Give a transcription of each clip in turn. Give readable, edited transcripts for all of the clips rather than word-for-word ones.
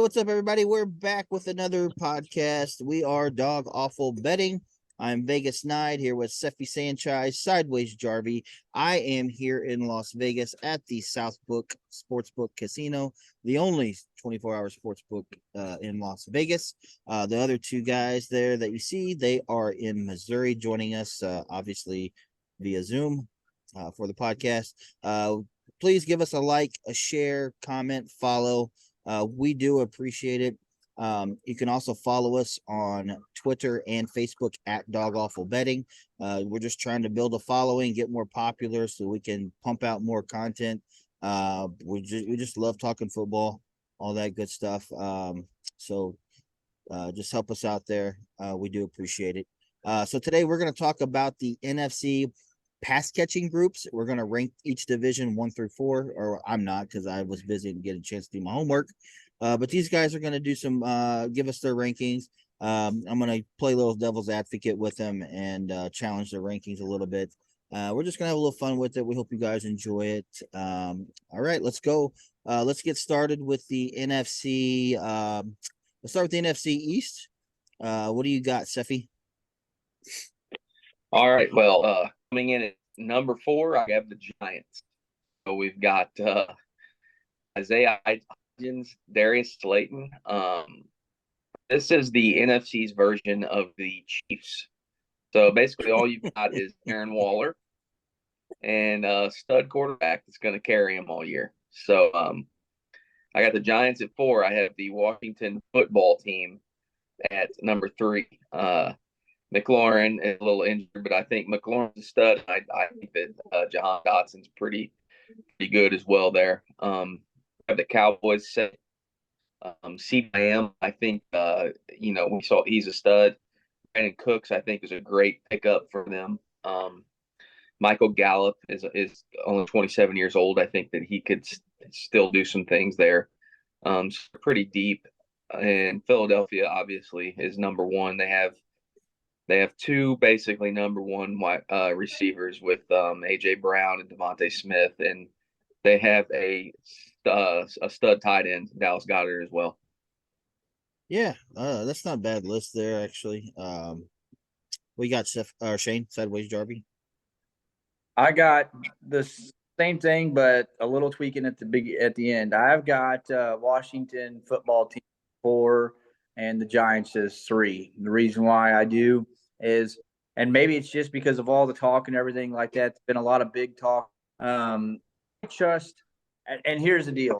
what's up, everybody? We're back with another podcast. We are Dog Awful Betting. I'm Vegas Knight here with Sefi Sanchez, Sideways Jarvie. I am here in Las Vegas at the Southbook Sportsbook Casino, the only 24-hour sportsbook in Las Vegas. The other two guys there that you see, they are in Missouri joining us, obviously via Zoom for the podcast. Please give us a like, a share, comment, follow. We do appreciate it. You can also follow us on Twitter and Facebook at Dog Awful Betting. We're just trying to build a following, get more popular so we can pump out more content. We just love talking football, all that good stuff. So just help us out there. We do appreciate it. So today we're going to talk about the NFC pass catching groups. We're going to rank each division 1 through 4, or I'm not because I was busy and get a chance to do my homework. But these guys are going to do some, give us their rankings. I'm going to play a little devil's advocate with them and challenge their rankings a little bit. We're just going to have a little fun with it. We hope you guys enjoy it. All right, let's go. Let's get started with the NFC. Let's start with the NFC East. What do you got, Sefi? All right. Well, coming in at number 4, I have the Giants. So we've got Isaiah Hodgins, Darius Slayton. This is the NFC's version of the Chiefs. So basically, all you've got is Aaron Waller and a stud quarterback that's going to carry him all year. So I got the Giants at 4. I have the Washington football team at number 3. McLaurin is a little injured, but I think McLaurin's a stud. I think that Jahan Dotson's pretty good as well there. Have the Cowboys set. CBM, I think, we saw he's a stud. Brandon Cooks, I think, is a great pickup for them. Michael Gallup is only 27 years old. I think that he could still do some things there. So pretty deep. And Philadelphia, obviously, is number 1. They have 2 basically number 1 receivers with A.J. Brown and Devontae Smith, and they have a stud tight end, Dallas Goedert, as well. Yeah, that's not a bad list there, actually. We got Shane, Sideways Jarvie. I got the same thing, but a little tweaking at the end. I've got Washington football team 4 and the Giants as 3. The reason why I do is, and maybe it's just because of all the talk and everything like that. There's been a lot of big talk. Just, and here's the deal.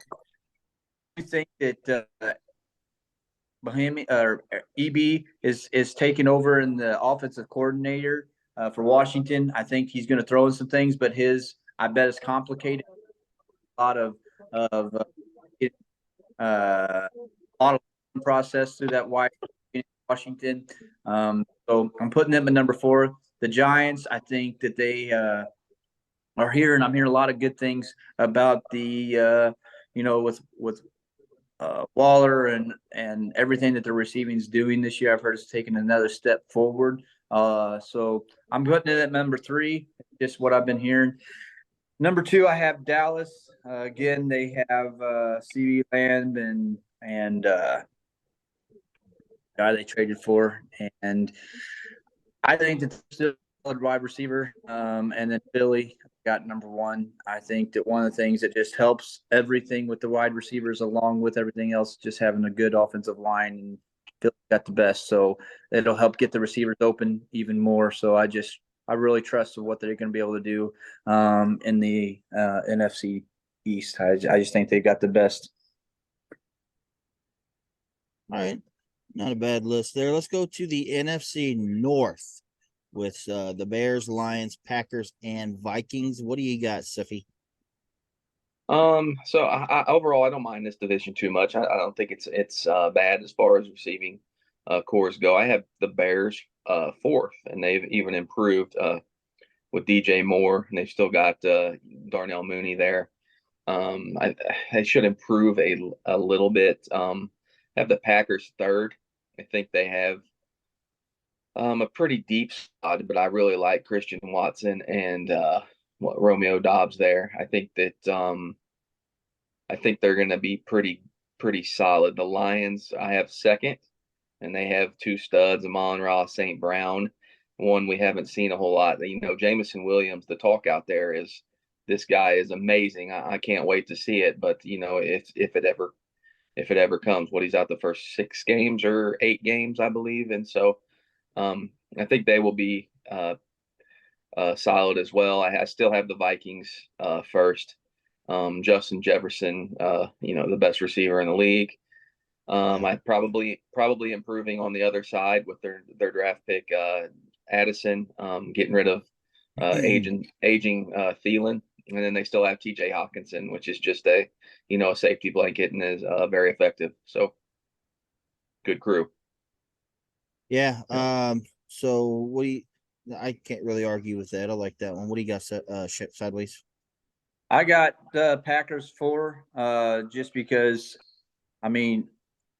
I think that Bohemian or EB is taking over in the offensive coordinator for Washington. I think he's going to throw in some things, but I bet it's complicated. A lot of process through that Washington. So I'm putting them at number 4. The Giants, I think that they are here, and I'm hearing a lot of good things about the with Waller and everything that the receiving is doing this year. I've heard it's taken another step forward. So I'm putting it at number 3. Just what I've been hearing. Number 2, I have Dallas. Again, they have CeeDee Lamb and guy they traded for, and I think that still a wide receiver. And then Philly got number 1. I think that one of the things that just helps everything with the wide receivers, along with everything else, just having a good offensive line, and Philly got the best, so it'll help get the receivers open even more. So I really trust what they're going to be able to do in the NFC East. I just think they've got the best. All right. Not a bad list there. Let's go to the NFC North with the Bears, Lions, Packers, and Vikings. What do you got, Sefi? So overall, I don't mind this division too much. I don't think it's bad as far as receiving cores go. I have the Bears 4th, and they've even improved with DJ Moore, and they've still got Darnell Mooney there. They should improve a little bit. Have the Packers 3rd. I think they have a pretty deep squad, but I really like Christian Watson and Romeo Doubs there. I think that I think they're going to be pretty pretty solid. The Lions, I have second, and they have two studs, Amon-Ra St. Brown. One we haven't seen a whole lot. Jameson Williams, the talk out there is this guy is amazing. I can't wait to see it. But if it ever comes, he's out the first 6 games or 8 games, I believe, and so I think they will be solid as well. I still have the Vikings first. Justin Jefferson, the best receiver in the league. I probably improving on the other side with their draft pick, Addison, getting rid of aging Thielen, and then they still have T.J. Hawkinson, which is just a safety blanket and is very effective. So good crew. Yeah. So what do you? I can't really argue with that. I like that one. What do you got? Sideways. I got the Packers 4, just because, I mean,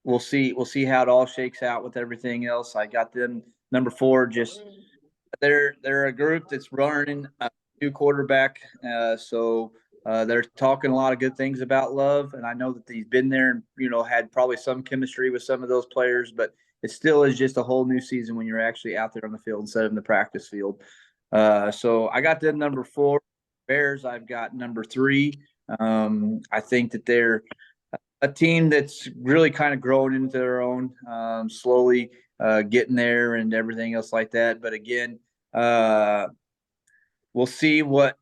we'll see how it all shakes out with everything else. I got them number 4. Just they're a group that's running a new quarterback, so they're talking a lot of good things about Love, and I know that he's been there and had probably some chemistry with some of those players, but it still is just a whole new season when you're actually out there on the field instead of in the practice field. So I got them number 4. Bears, I've got number 3. I think that they're a team that's really kind of growing into their own, slowly getting there and everything else like that. But again, we'll see what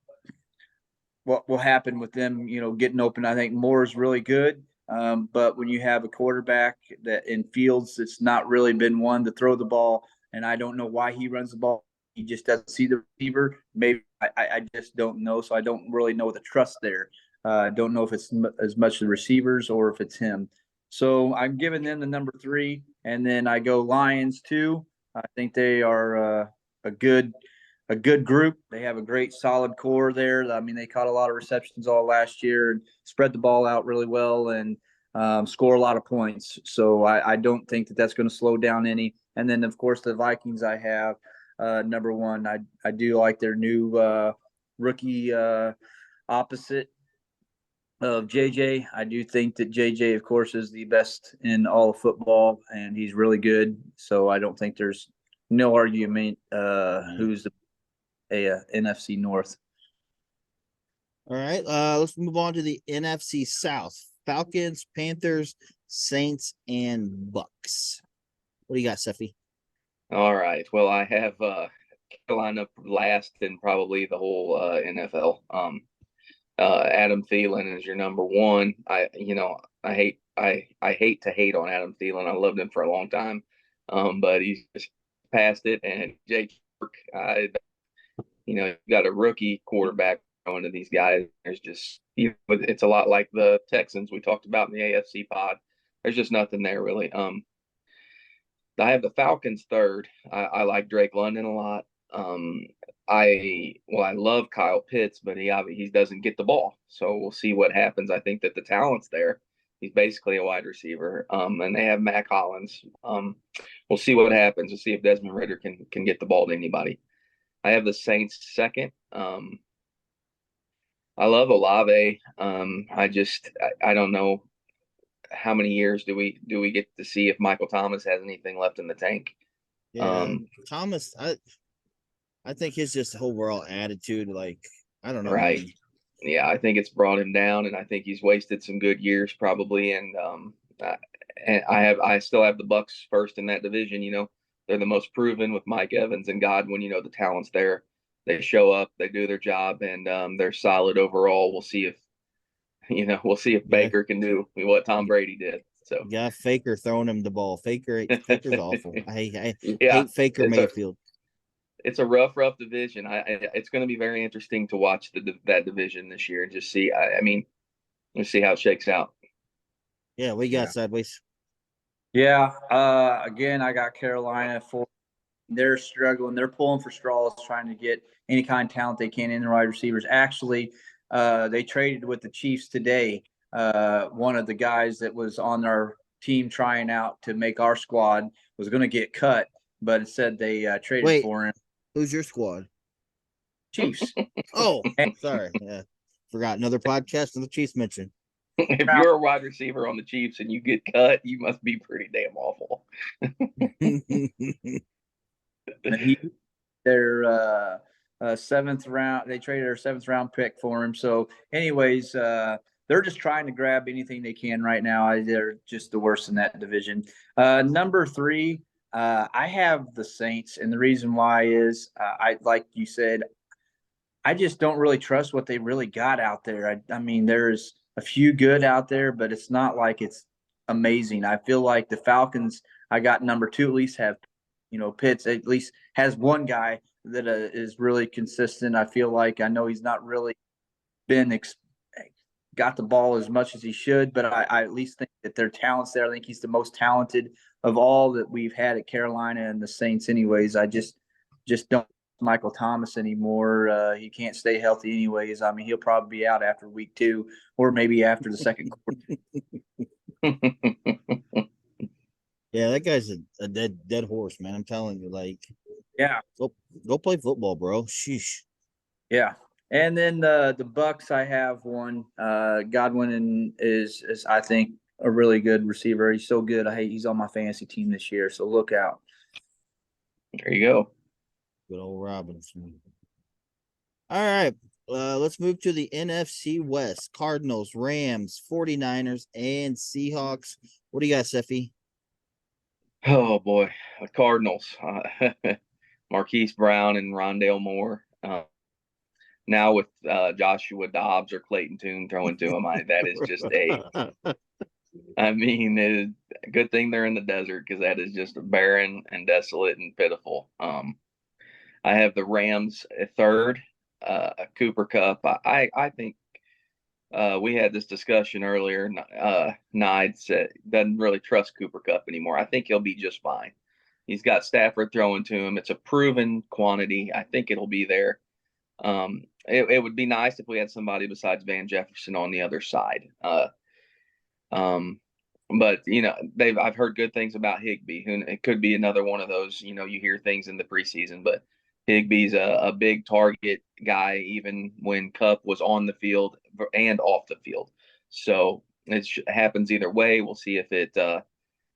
will happen with them, getting open. I think Moore is really good. But when you have a quarterback that in Fields that's not really been one to throw the ball, and I don't know why he runs the ball. He just doesn't see the receiver. Maybe I just don't know. So I don't really know the trust there. I don't know if it's as much the receivers or if it's him. So I'm giving them the number 3. And then I go Lions 2. I think they are a good group. They have a great solid core there. I mean, they caught a lot of receptions all last year and spread the ball out really well and score a lot of points. So I don't think that that's going to slow down any. And then, of course, the Vikings I have number 1. I do like their new rookie opposite of JJ. I do think that JJ, of course, is the best in all of football, and he's really good. So I don't think there's no argument who's the NFC North. All right. Let's move on to the NFC South. Falcons, Panthers, Saints, and Bucks. What do you got, Seffi? All right. Well, I have Carolina last in probably the whole NFL. Adam Thielen is your number 1. I hate to hate on Adam Thielen. I loved him for a long time, but he's just past it. And Jake, you got a rookie quarterback going to these guys. There's just it's a lot like the Texans we talked about in the AFC pod. There's just nothing there really. I have the Falcons 3rd. I like Drake London a lot. I love Kyle Pitts, but he doesn't get the ball. So we'll see what happens. I think that the talent's there. He's basically a wide receiver. And they have Mac Hollins. We'll see what happens. We'll see if Desmond Ridder can get the ball to anybody. I have the Saints 2nd. I love Olave. I don't know how many years do we get to see if Michael Thomas has anything left in the tank. Yeah, Thomas, I think his just overall attitude, like, I don't know. Right. Yeah, I think it's brought him down, and I think he's wasted some good years probably. And I still have the Bucks first in that division. They're the most proven with Mike Evans and Godwin. The talent's there. They show up, they do their job, and they're solid overall. We'll see if Baker can do what Tom Brady did. So yeah, Faker throwing him the ball. Faker's awful. I hate Faker Mayfield. It's a rough division. It's going to be very interesting to watch that division this year and just see. Let's see how it shakes out. Yeah, we got Sideways. Yeah. Again, I got Carolina 4. They're struggling. They're pulling for straws, trying to get any kind of talent they can in the wide receivers. Actually, they traded with the Chiefs today. One of the guys that was on our team trying out to make our squad was going to get cut, but instead they traded for him. Who's your squad? Chiefs. Oh, sorry. Yeah. Forgot another podcast and the Chiefs mentioned. If you're a wide receiver on the Chiefs and you get cut, you must be pretty damn awful. Their seventh round, they traded their seventh round pick for him. So, anyways, they're just trying to grab anything they can right now. They're just the worst in that division. Number 3, I have the Saints, and the reason why is like you said, I just don't really trust what they really got out there. I mean, there's a few good out there, but it's not like it's amazing. I feel like the Falcons, I got number 2, at least have, Pitts at least has one guy that is really consistent. I feel like I know he's not really been got the ball as much as he should, but I at least think that their talent's there. I think he's the most talented of all that we've had at Carolina and the Saints. Anyways, I just don't. Michael Thomas anymore. He can't stay healthy anyways. I mean, he'll probably be out after week 2 or maybe after the second quarter. Yeah, that guy's a dead horse, man. I'm telling you, like, yeah, go play football, bro. Sheesh. Yeah. And then the Bucks, I have one. Godwin is I think a really good receiver. He's so good. He's on my fantasy team this year, so look out. There you go. Good old Robinson. All right. Let's move to the NFC West. Cardinals, Rams, 49ers, and Seahawks. What do you got, Seffi? Oh, boy. The Cardinals. Marquise Brown and Rondale Moore. Now with Joshua Dobbs or Clayton Tune throwing to him, that is just I mean, it is a good thing they're in the desert because that is just barren and desolate and pitiful. I have the Rams at 3rd, Cooper Kupp. I think we had this discussion earlier. Nide said doesn't really trust Cooper Kupp anymore. I think he'll be just fine. He's got Stafford throwing to him. It's a proven quantity. I think it'll be there. It would be nice if we had somebody besides Van Jefferson on the other side. But I've heard good things about Higbee, and it could be another one of those. You hear things in the preseason, but Higbee's a big target guy, even when Kupp was on the field and off the field. So it happens either way. We'll see if it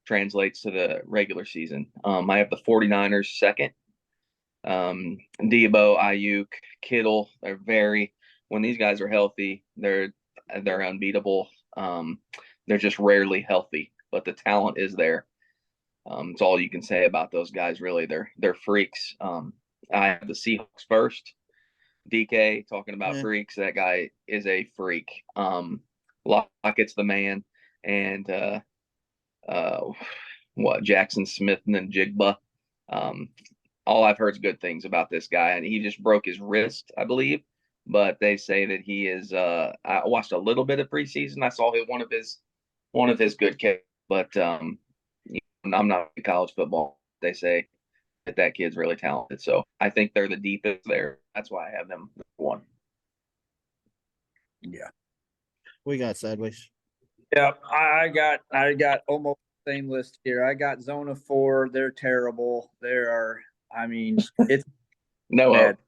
translates to the regular season. I have the 49ers 2nd. Debo, Ayuk, Kittle, when these guys are healthy, they're unbeatable. They're just rarely healthy, but the talent is there. It's all you can say about those guys, really. They're freaks. I have the Seahawks 1st. DK, talking about freaks, that guy is a freak. Lockett's the man, and Jackson Smith and then Jigba. All I've heard is good things about this guy, and he just broke his wrist, I believe. But they say that he is. I watched a little bit of preseason. I saw one of his good kicks, but I'm not in college football. They say that kid's really talented, so I think they're the deepest there. That's why I have them 1. Yeah. We got sideways. Yeah, I got almost the same list here. I got Zona 4. They're terrible. It's no bad.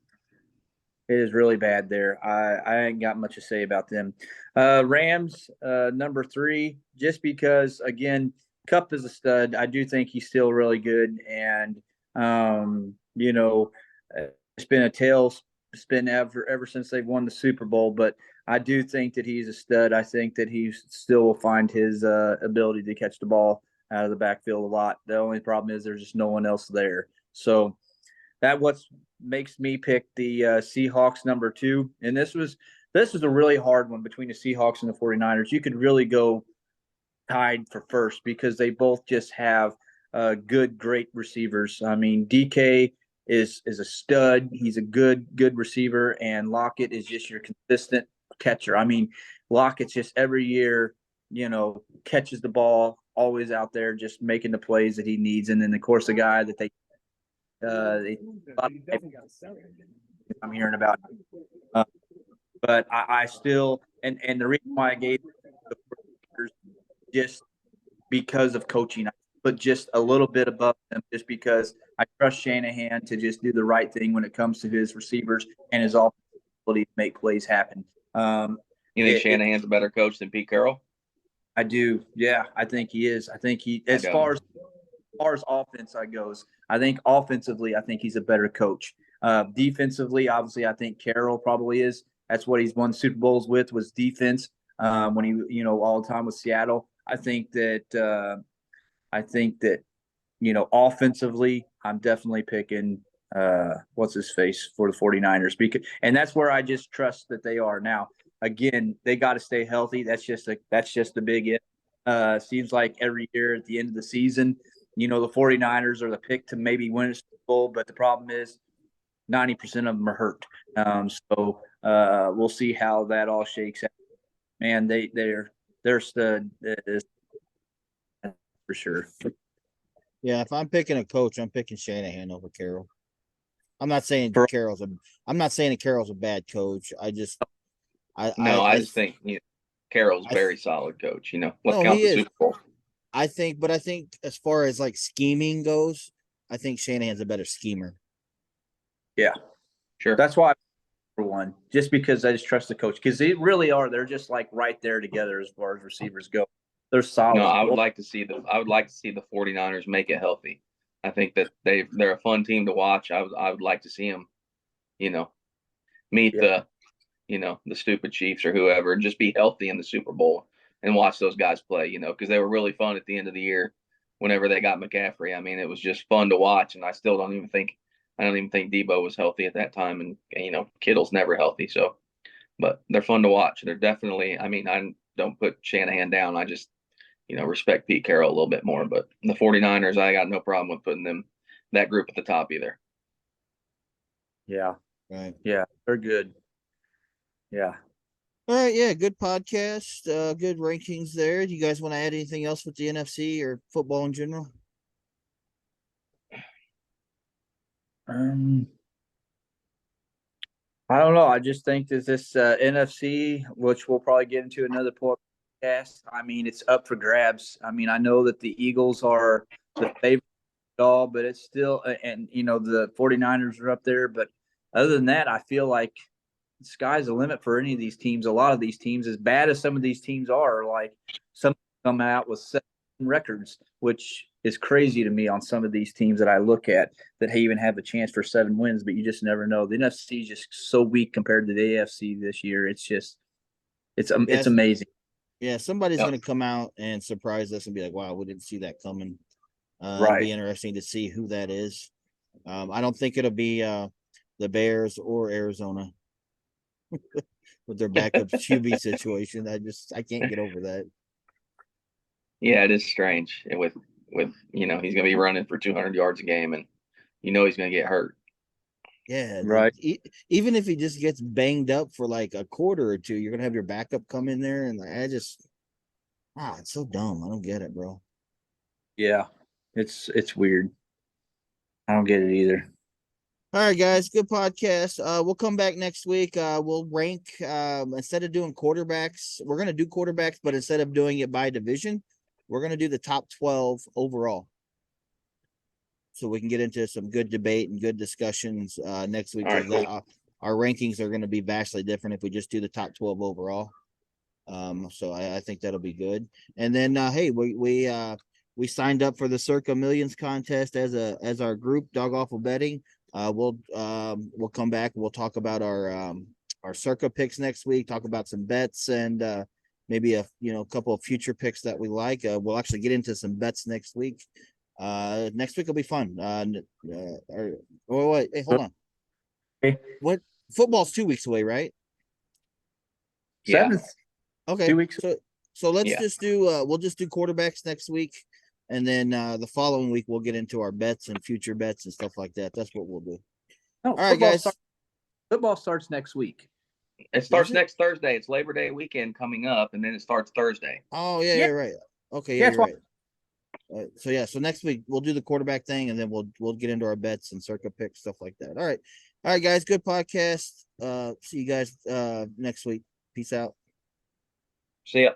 It is really bad there. I ain't got much to say about them. Rams, number 3, just because, again, Kupp is a stud. I do think he's still really good. And, it's been a tailspin ever since they've won the Super Bowl. But I do think that he's a stud. I think that he still will find his ability to catch the ball out of the backfield a lot. The only problem is there's just no one else there. So that makes me pick the Seahawks number 2. And this was a really hard one between the Seahawks and the 49ers. You could really go tied for first because they both just have great receivers. I mean, DK is a stud. He's a good receiver, and Lockett is just your consistent catcher. I mean, Lockett's just every year, catches the ball, always out there just making the plays that he needs. And then, of course, the guy that I'm hearing about. But I still, and the reason why I gave the just because of coaching, but just a little bit above them, just because I trust Shanahan to just do the right thing when it comes to his receivers and his ability to make plays happen. You think Shanahan's a better coach than Pete Carroll? I do. Yeah, I think he is. I think as far as offense goes, I think offensively, I think he's a better coach. Defensively, obviously, I think Carroll probably is. That's what he's won Super Bowls with, was defense. When he, all the time with Seattle. I think that offensively, I'm definitely picking what's his face for the 49ers, and that's where I just trust that they are now. Again, they got to stay healthy. That's just the big it. Seems like every year at the end of the season, the 49ers are the pick to maybe win a Super Bowl, but the problem is 90% of them are hurt. So we'll see how that all shakes out. Man, they're stud for sure. Yeah, if I'm picking a coach, I'm picking Shanahan over Carroll. I'm not saying Carroll's a bad coach. I just think Carroll's very solid coach. Let's count he the is. Super Bowl. I think as far as like scheming goes, I think Shanahan's a better schemer. Yeah, sure. That's why for one, just because I just trust the coach, because they really are. They're just like right there together as far as receivers go. They're solid. No, I would like to see the 49ers make it healthy. I think that they're a fun team to watch. I would like to see them, meet the stupid Chiefs or whoever, and just be healthy in the Super Bowl and watch those guys play, because they were really fun at the end of the year whenever they got McCaffrey. I mean, it was just fun to watch, and I don't even think Debo was healthy at that time, and Kittle's never healthy. So, but they're fun to watch. They're definitely. I mean, I don't put Shanahan down. I just respect Pete Carroll a little bit more. But the 49ers, I got no problem with putting that group at the top either. Yeah. Right. Yeah, they're good. Yeah. All right. Yeah. Good podcast. Good rankings there. Do you guys want to add anything else with the NFC or football in general? I don't know. I just think that this NFC, which we'll probably get into another podcast, I mean, it's up for grabs. I mean, I know that the Eagles are the favorite all, but it's still, and the 49ers are up there. But other than that, I feel like the sky's the limit for any of these teams. A lot of these teams, as bad as some of these teams are, like some come out with 7 records, which is crazy to me on some of these teams that I look at that even have a chance for 7 wins, but you just never know. The NFC is just so weak compared to the AFC this year. It's just, it's amazing. Yeah, somebody's going to come out and surprise us and be like, wow, we didn't see that coming. Right. It'll be interesting to see who that is. I don't think it'll be the Bears or Arizona with their backup QB situation. I can't get over that. Yeah, it is strange. And with he's going to be running for 200 yards a game, and he's going to get hurt. Yeah, right. Even if he just gets banged up for like a quarter or two, you're going to have your backup come in there, and it's so dumb. I don't get it, bro. Yeah, it's weird. I don't get it either. All right, guys, good podcast. We'll come back next week. We'll rank instead of doing quarterbacks, we're gonna do quarterbacks, but instead of doing it by division, we're gonna do the top 12 overall. So we can get into some good debate and good discussions next week. Right, cool. Our rankings are going to be vastly different if we just do the top 12 overall. So I think that'll be good. And then hey, we signed up for the Circa Millions contest as our group, Dog Awful Betting. We'll come back. We'll talk about our Circa picks next week. Talk about some bets and maybe a couple of future picks that we like. We'll actually get into some bets next week. Next week will be fun. Wait, hey, hold on. Okay. What football's 2 weeks away, right? Yeah. 7th. Okay. 2 weeks. So let's just do we'll just do quarterbacks next week, and then the following week we'll get into our bets and future bets and stuff like that. That's what we'll do. No, all right, guys. Football starts next week. It starts next Thursday. It's Labor Day weekend coming up, and then it starts Thursday. Oh yeah, right. Okay, yeah, you're right. So next week we'll do the quarterback thing, and then we'll get into our bets and Circa picks, stuff like that. All right, guys. Good podcast. See you guys next week. Peace out. See ya.